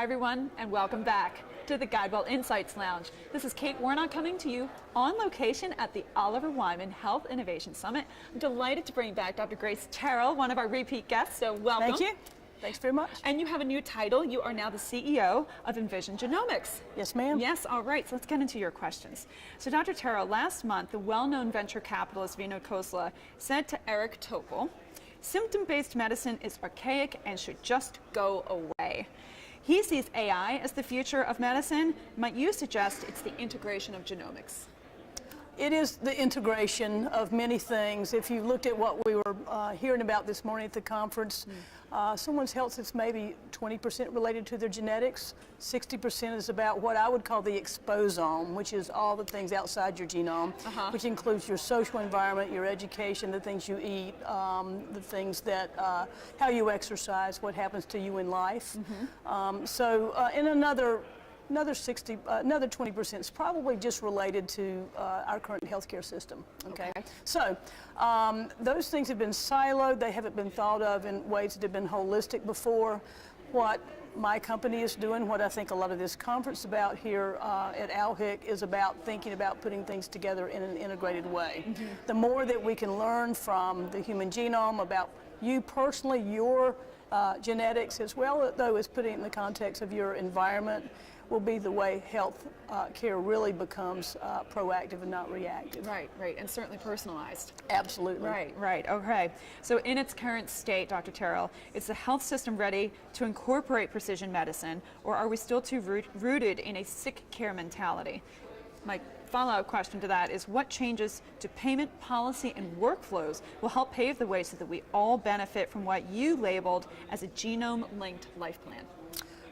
Hi everyone, and welcome back to the GuideWell Insights Lounge. This is Kate Warnock coming to you on location at the Oliver Wyman Health Innovation Summit. I'm delighted to bring back Dr. Grace Terrell, one of our repeat guests, so welcome. Thank you. Thanks very much. And you have a new title. You are now the CEO of Envision Genomics. Yes, ma'am. Yes, all right, so let's get into your questions. So Dr. Terrell, last month, the well-known venture capitalist Vinod Khosla said to Eric Topol, symptom-based medicine is archaic and should just go away. He sees AI as the future of medicine. Might you suggest it's the integration of genomics? It is the integration of many things. If you looked at what we were hearing about this morning at the conference, someone's health is maybe 20% related to their genetics. 60% is about what I would call the exposome, which is all the things outside your genome, which includes your social environment, your education, the things you eat, the things that, how you exercise, what happens to you in life. In another 20% is probably just related to our current healthcare system. Okay. So those things have been siloed. They haven't been thought of in ways that have been holistic before. What my company is doing, what I think a lot of this conference about here at ALHIC is about thinking about putting things together in an integrated way. The more that we can learn from the human genome about you personally, your genetics, as well though as putting it in the context of your environment, will be the way health care really becomes proactive and not reactive. Right, and certainly personalized. Absolutely. Right, okay. So in its current state, Dr. Terrell, is the health system ready to incorporate precision medicine, or are we still too rooted in a sick care mentality? My follow-up question to that is, what changes to payment policy and workflows will help pave the way so that we all benefit from what you labeled as a genome-linked life plan?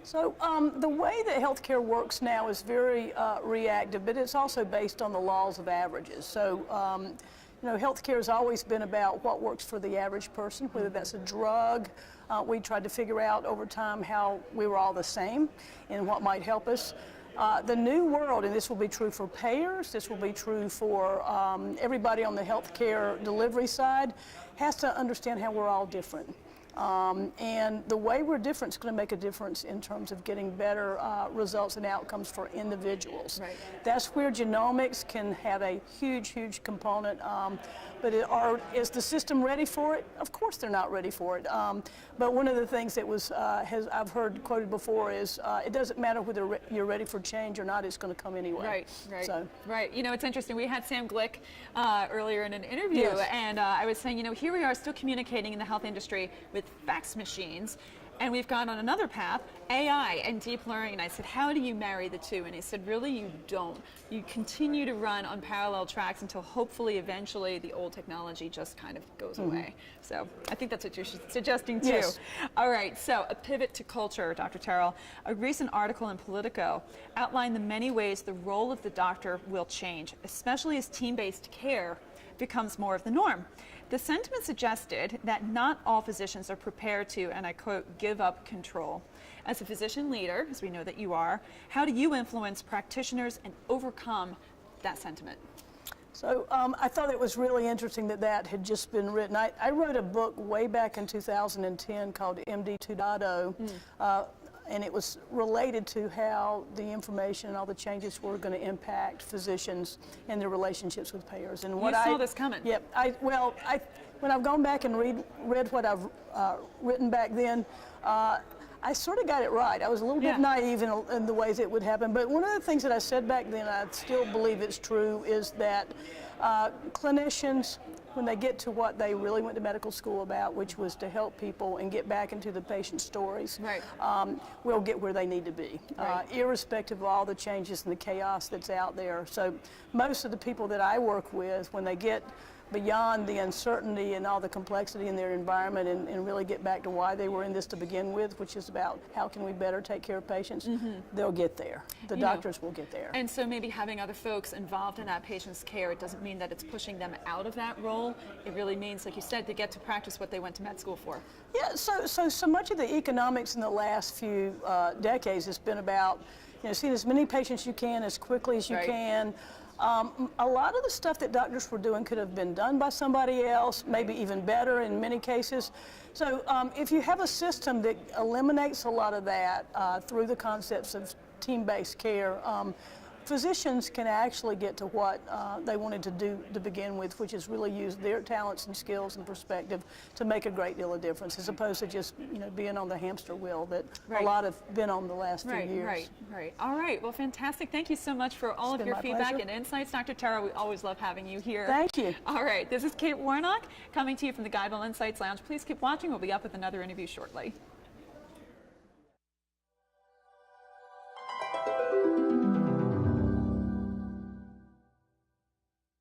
So the way that healthcare works now is very reactive, but it's also based on the laws of averages. So you know, healthcare has always been about what works for the average person, whether that's a drug. We tried to figure out over time how we were all the same and what might help us. The new world, and this will be true for payers, this will be true for everybody on the healthcare delivery side, has to understand how we're all different. And the way we're different is going to make a difference in terms of getting better results and outcomes for individuals. That's where genomics can have a huge component. But is the system ready for it? Of course they're not ready for it. But one of the things that was I've heard quoted before is it doesn't matter whether you're ready for change or not, it's going to come anyway. Right. You know, it's interesting. We had Sam Glick earlier in an interview, and I was saying, you know, here we are still communicating in the health industry with fax machines, and we've gone on another path, AI and deep learning. And I said, how do you marry the two? And he said, really, you don't. You continue to run on parallel tracks until hopefully eventually the old technology just kind of goes away. So I think that's what you're suggesting too. Yes. All right, so a pivot to culture, Dr. Terrell. A recent article in Politico outlined the many ways the role of the doctor will change, especially as team-based care becomes more of the norm. The sentiment suggested that not all physicians are prepared to, and I quote, give up control. As a physician leader, as we know that you are, how do you influence practitioners and overcome that sentiment? So I thought it was really interesting that that had just been written. I wrote a book way back in 2010 called MD 2.0. And it was related to how the information and all the changes were going to impact physicians and their relationships with payers. And what you saw this coming. Yep. When I've gone back and read what I've written back then, I sort of got it right. I was a little bit naive in the ways it would happen. But one of the things that I said back then, I still believe it's true, is that clinicians, when they get to what they really went to medical school about, which was to help people and get back into the patient's stories, will get where they need to be, irrespective of all the changes and the chaos that's out there. So most of the people that I work with, when they get beyond the uncertainty and all the complexity in their environment and really get back to why they were in this to begin with, which is about how can we better take care of patients, they'll get there. The doctors will get there. And so maybe having other folks involved in that patient's care, it doesn't mean that it's pushing them out of that role. It really means, like you said, to get to practice what they went to med school for. Yeah, so much of the economics in the last few decades has been about, you know, seeing as many patients you can as quickly as you can, A lot of the stuff that doctors were doing could have been done by somebody else, maybe even better in many cases. So if you have a system that eliminates a lot of that through the concepts of team-based care, physicians can actually get to what they wanted to do to begin with, which is really use their talents and skills and perspective to make a great deal of difference, as opposed to just being on the hamster wheel that a lot have been on the last few years. Right. All right. Well, fantastic. Thank you so much for all of your feedback and insights, Dr. Terrell. We always love having you here. Thank you. All right. This is Kate Warnock coming to you from the GuideWell Insights Lounge. Please keep watching. We'll be up with another interview shortly.